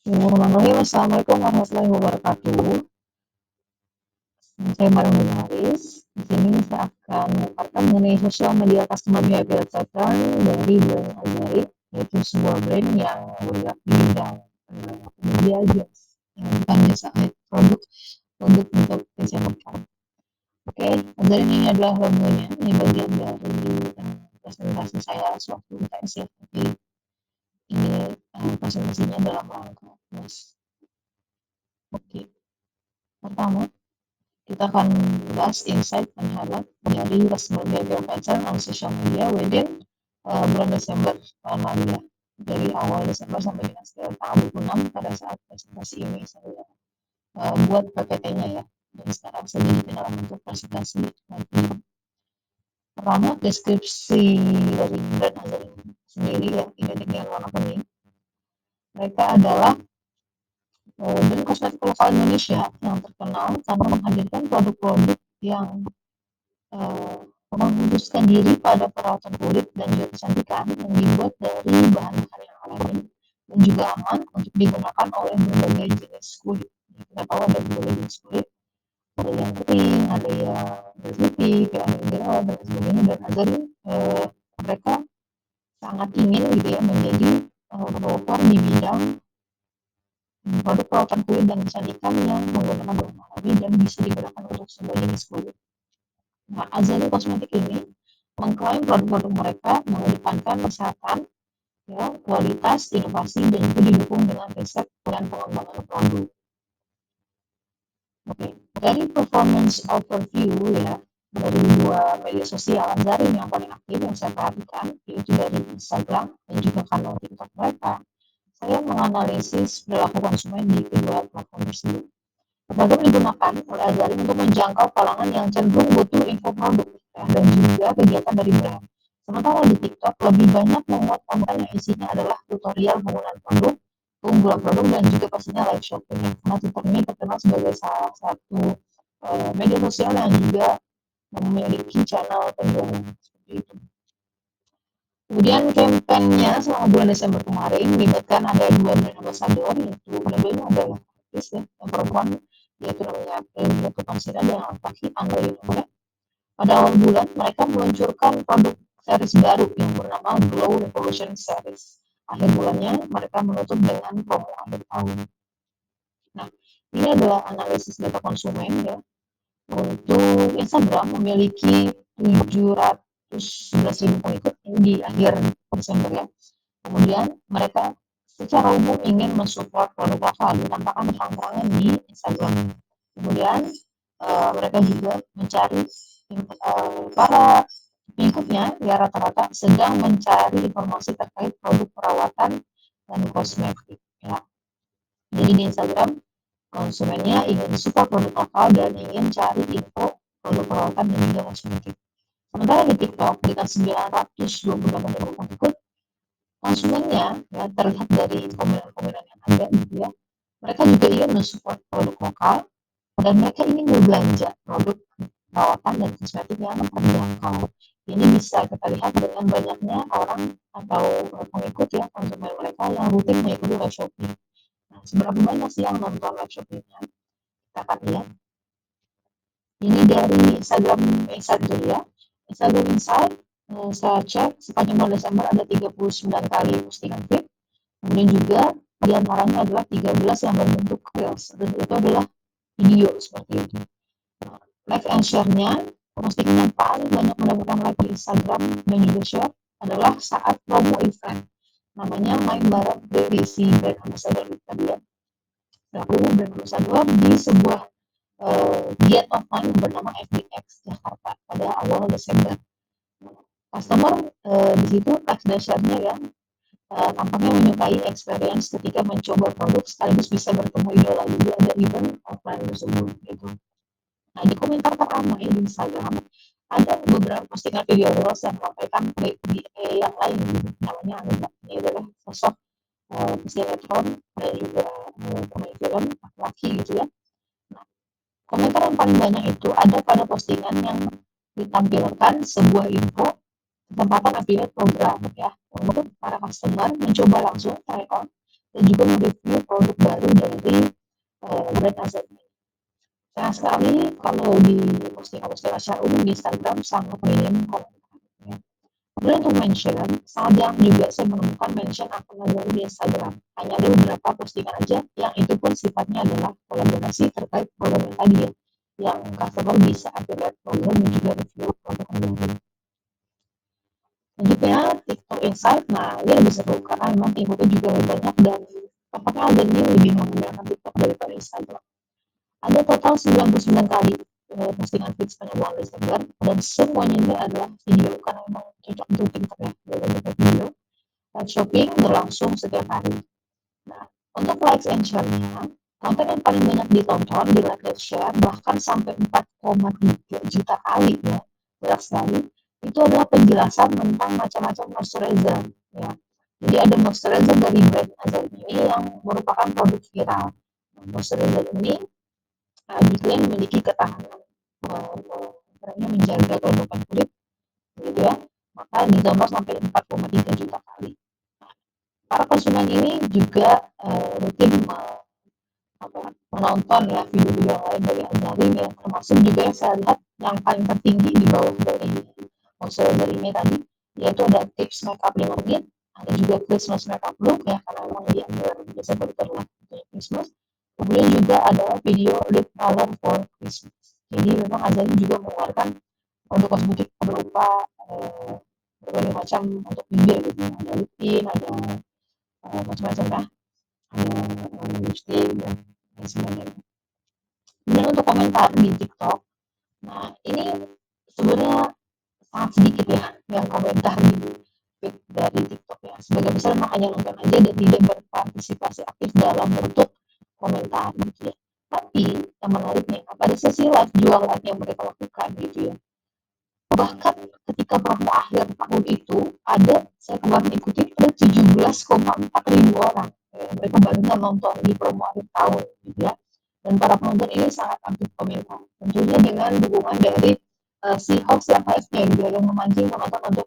Bismillahirrahmanirrahim. Assalamualaikum warahmatullahi wabarakatuh. Saya Mariam Haris. Di sini saya akan memaparkan mengenai sosial media customer behavior pattern dari brand Azari, yaitu sebuah brand yang bergerak di bidang media jasa, bukan jasa, produk untuk kecantikan. Oke, Azari ini adalah logonya, ini bagian dari presentasi saya sewaktu UTS ya, tapi ini presentasinya dalam rangka kelas. Oke, pertama kita akan bahas insight dan highlight dari customer behavior pattern on social media within bulan Desember tahun lalu ya. Dari awal Desember sampai dengan sekitar tanggal 26 pada saat presentasi ini saya buat PPT-nya ya. Dan sekarang saya jadikan dalam bentuk presentasi nanti. Pertama, deskripsi dari brand Azari sendiri ya, identik dengan warna kuning. Mereka adalah brand kosmetik lokal Indonesia yang terkenal karena menghadirkan produk-produk yang mengkhususkan diri pada perawatan kulit dan juga kecantikan yang dibuat dari bahan-bahan yang alami dan juga aman untuk digunakan oleh berbagai jenis kulit. Kita tahu ada berbagai jenis kulit, ada yang kering, ada yang sensitif, ada yang jerawat dan sebagainya. Dan agar mereka sangat ingin gitu ya menjadi pelopor di bidang produk perawatan kulit dan kecantikan yang menggunakan bahan alami dan bisa digunakan untuk semua jenis kulit. Nah, Azali Kosmetik ini mengklaim produk-produk mereka mengedepankan kesehatan, ya, kualitas, inovasi, dan juga didukung dengan riset dan pengembangan produk. Oke, dari performance overview ya, dari dua media sosial Azari yang paling aktif yang saya perhatikan, yaitu dari Instagram dan juga kanal TikTok mereka. Saya menganalisis perilaku konsumen di kedua platform tersebut. Produk digunakan oleh Azari untuk menjangkau kalangan yang cenderung butuh info produk ya, dan juga kegiatan dari brand. Sementara di TikTok lebih banyak memuat konten yang isinya adalah tutorial penggunaan produk, keunggulan produk, dan juga pastinya live shopping. Karena TikTok ini terkenal sebagai salah satu media sosial yang juga memiliki channel penjualan seperti itu. Kemudian kampanyenya selama bulan Desember kemarin melibatkan ada dua brand ambassador, yaitu dua-duanya adalah artis ya, yang perempuan yaitu namanya Prilly Latuconsina dan yang laki Angga Yunus. Pada awal bulan mereka meluncurkan produk series baru yang bernama Glow Revolution Series. Akhir bulannya mereka menutup dengan promo akhir tahun. Nah, ini adalah analisis data konsumen ya. Untuk Instagram memiliki 711.000 pengikut ini di akhir Desember ya. Kemudian mereka secara umum ingin mensupport produk lokal ditampakkan terang-terangan di Instagram. Kemudian mereka juga mencari para pengikutnya ya rata-rata sedang mencari informasi terkait produk perawatan dan kosmetik ya. Jadi di Instagram konsumennya ingin support produk lokal dan ingin cari info produk perawatan dan juga kosmetik. Sementara di TikTok dengan 928.000 pengikut, konsumennya ya terlihat dari komentar-komentar yang ada gitu ya. Mereka juga ingin mensupport produk lokal dan mereka ingin berbelanja produk perawatan dan kosmetik yang terjangkau. Ini bisa kita lihat dengan banyaknya orang atau pengikut ya konsumen mereka yang rutin mengikuti live shopping. Nah, seberapa banyak sih yang nonton live shoppingnya? Kita akan lihat. Ini dari Instagram Insight dulu ya. Instagram Insight, saya cek sepanjang bulan Desember ada 39 kali postingan feed. Kemudian juga diantaranya adalah 13 yang berbentuk reels. Dan itu adalah video seperti itu. Like and share-nya, postingan yang paling banyak mendapatkan like di Instagram dan juga share adalah saat promo event. Namanya main bareng dari si brand ambassador tadi ya. Aku brand ambassador di sebuah giat offline bernama FBX Jakarta pada awal Desember. Customer di situ tax dasarnya ya tampaknya menyukai experience ketika mencoba produk sekaligus bisa bertemu idola juga ada event offline tersebut gitu. Nah di komentar teramai di Instagram ada beberapa postingan video reels yang melampaikan yang lain gitu. Namanya ini adalah sosok sinetron dan juga pemain film laki gitu ya. Komentar yang paling banyak itu ada pada postingan yang ditampilkan sebuah info kesempatan affiliate program ya untuk para customer mencoba langsung try on dan juga mereview produk baru dari brand Azari. Sayang sekali kalau di postingan-postingan secara umum di Instagram sangat minim komentarnya. Kemudian untuk mention, kadang juga saya menemukan mention akun Azari di Instagram. Hanya ada beberapa postingan aja, yang itu pun sifatnya adalah kolaborasi terkait program yang tadi ya, yang customer bisa affiliate program dan juga review produk Azari. Selanjutnya TikTok Insight, nah ini lebih seru karena memang pengikutnya juga lebih banyak dan tampaknya Azari lebih menggunakan TikTok daripada Instagram. Ada total 99 kali postingan feed sepanjang bulan Desember dan semuanya ini adalah video karena memang cocok untuk TikTok ya, banyak video. Live shopping berlangsung setiap hari. Nah, untuk likes and share-nya, konten yang paling banyak ditonton, di like dan share, bahkan sampai 4,3 juta kali ya, banyak sekali. Itu adalah penjelasan tentang macam-macam moisturizer ya. Jadi ada moisturizer dari brand Azari ini yang merupakan produk viral. Moisturizer ini diklaim memiliki ketahanan menjaga kelembapan kulit gitu ya, maka ditonton sampai 4,3 juta kali. Para konsumen ini juga rutin menonton ya video-video yang lain dari Azari ya, termasuk juga yang saya lihat yang paling tertinggi di bawah dari moisturizer ini tadi, yaitu ada tips makeup 5 menit, ada juga Christmas makeup look ya, karena memang di Desember terlihat Christmas. Kemudian juga ada video lip color for Christmas. Jadi memang Azari juga mengeluarkan produk kosmetik berupa berbagai macam untuk bibir gitu, ada lip tint, ada macam-macam ya, ada lipstick dan sebagainya. Kemudian untuk komentar di TikTok, nah ini sebenarnya sangat sedikit ya yang komentar di feed dari TikTok ya. Sebagian besar memang hanya nonton aja dan tidak berpartisipasi aktif dalam bentuk komentar gitu ya. Tapi yang menariknya pada sesi live jualan yang mereka lakukan gitu ya. Bahkan ketika promo akhir tahun itu ada, saya kemarin ikuti, ada 17,4 ribu orang mereka barusan nonton di promo akhir tahun gitu ya, dan para penonton ini sangat aktif komentar tentunya dengan dukungan dari si host yang HF-nya gitu ya, yang memancing penonton untuk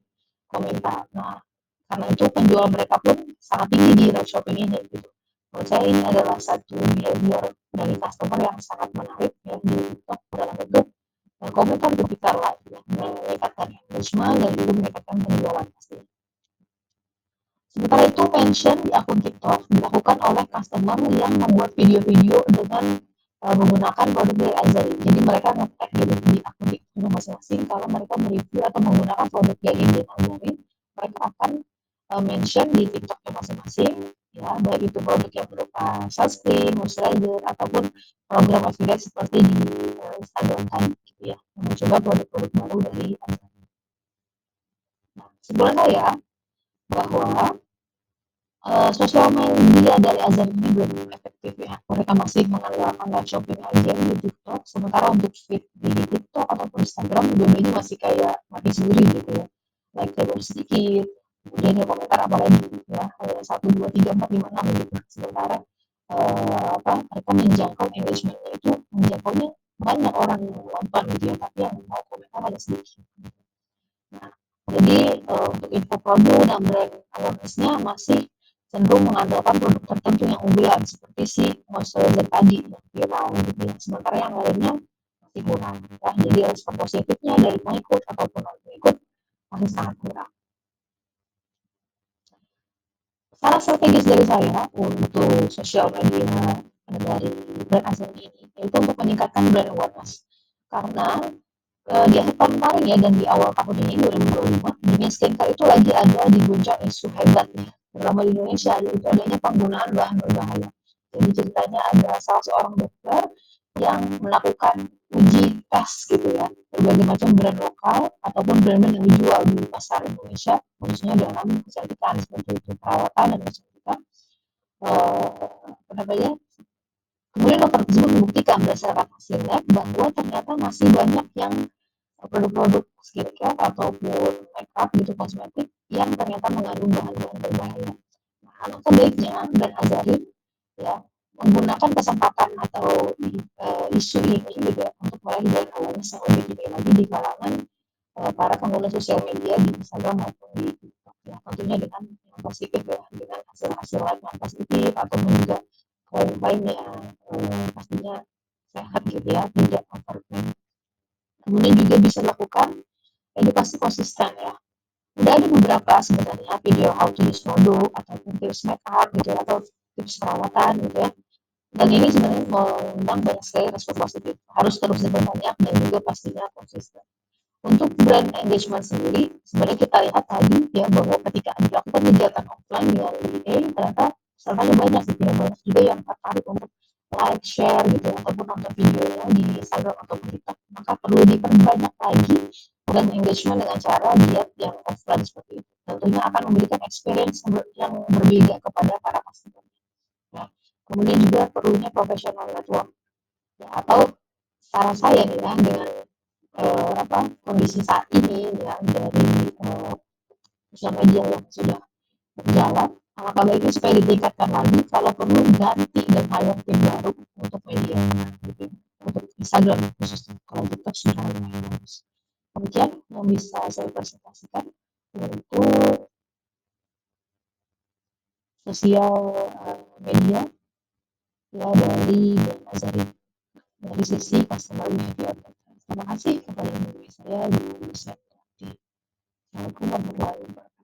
komentar. Nah karena itu penjual mereka pun sangat tinggi di live shopping ini gitu. Menurut saya ini adalah satu behavior dari customer yang sangat menarik ya di TikTok dalam bentuk komentar ketika live ya, meningkatkan engagement dan juga meningkatkan penjualan pasti. Sementara itu, mention di akun TikTok dilakukan oleh customer yang membuat video-video dengan menggunakan produk dari Azari. Jadi mereka nge-tag di akun TikTok masing-masing kalau mereka mereview atau menggunakan produk dari Azari, mereka akan mention di TikToknya masing-masing ya, baik itu produk yang berupa sunscreen, moisturizer ataupun program affiliate seperti di Instagram tadi gitu ya, mencoba produk-produk baru dari Azari. Nah, sebenarnya saya bahwa sosial media dari Azari ini belum efektif ya. Mereka masih mengandalkan live shopping aja di TikTok, sementara untuk feed di TikTok ataupun Instagram dua-duanya masih kayak mati sendiri gitu ya. Like-nya baru sedikit, kemudian ya komentar apalagi ya, 1, 2, 3, 4, 5, 6 gitu. Sementara mereka menjangkau engagement-nya itu menjangkaunya banyak orang yang nonton gitu ya, tapi yang mau komentar ada sedikit. Nah, jadi untuk info produk dan brand awareness-nya masih cenderung mengandalkan produk tertentu yang unggulan seperti si moisturizer tadi yang viral gitu ya. Sementara yang lainnya masih kurang. Ya. Jadi respon positifnya dari pengikut ataupun non pengikut masih sangat kurang. Salah strategis dari saya untuk sosial media dari brand Azari ini yaitu untuk meningkatkan brand awareness. Karena di akhir tahun kemarin ya dan di awal tahun ini 2025 dunia skincare itu lagi ada di guncang isu hebat nih, terutama di Indonesia, yaitu adanya penggunaan bahan berbahaya. Jadi ceritanya ada salah seorang dokter yang melakukan uji tes gitu ya, berbagai macam brand lokal ataupun brand-brand yang dijual di pasar Indonesia, khususnya dalam kecantikan seperti itu, perawatan dan kecantikan. Apa namanya? Kemudian dokter tersebut membuktikan berdasarkan hasil lab bahwa ternyata masih banyak yang produk-produk skincare ataupun makeup gitu kosmetik yang ternyata mengandung bahan-bahan berbahaya. Nah, alangkah baiknya dan Azari ya menggunakan kesempatan atau isu ini gitu ya, untuk meraih brand awareness yang lebih tinggi lagi di kalangan para pengguna sosial media di Instagram maupun di TikTok ya, tentunya dengan positif ya, dengan hasil-hasil yang positif ataupun juga poin-poinnya pastinya sehat gitu ya, tidak overtrain. Kemudian juga bisa lakukan edukasi konsisten ya. Udah ada beberapa sebenarnya video how to use produk ataupun tips makeup gitu ya, atau tips perawatan gitu ya. Dan ini sebenarnya mengundang banyak sekali respon positif. Harus terus diperbanyak dan juga pastinya konsisten. Untuk brand engagement sendiri, sebenarnya kita lihat tadi ya bahwa ketika dilakukan kegiatan offline dengan BA, ternyata pesertanya banyak gitu ya, banyak juga yang tertarik untuk like, share gitu ya, ataupun nonton videonya di Instagram ataupun TikTok. Maka perlu diperbanyak lagi brand engagement dengan cara diet yang offline seperti itu. Tentunya akan memberikan experience yang berbeda kepada para customer. Nah, kemudian juga perlunya professional network ya, atau saran saya nih ya dengan kondisi saat ini ya dari sosial media yang sudah berjalan, alangkah baiknya supaya ditingkatkan lagi kalau perlu ganti dan hire tim baru untuk media gitu, untuk Instagram khususnya. Kalau TikTok sudah lumayan bagus. Kemudian yang bisa saya presentasikan untuk sosial media ya dari sisi customer behavior. Terima kasih kepada saya di Assalamualaikum warahmatullahi wabarakatuh.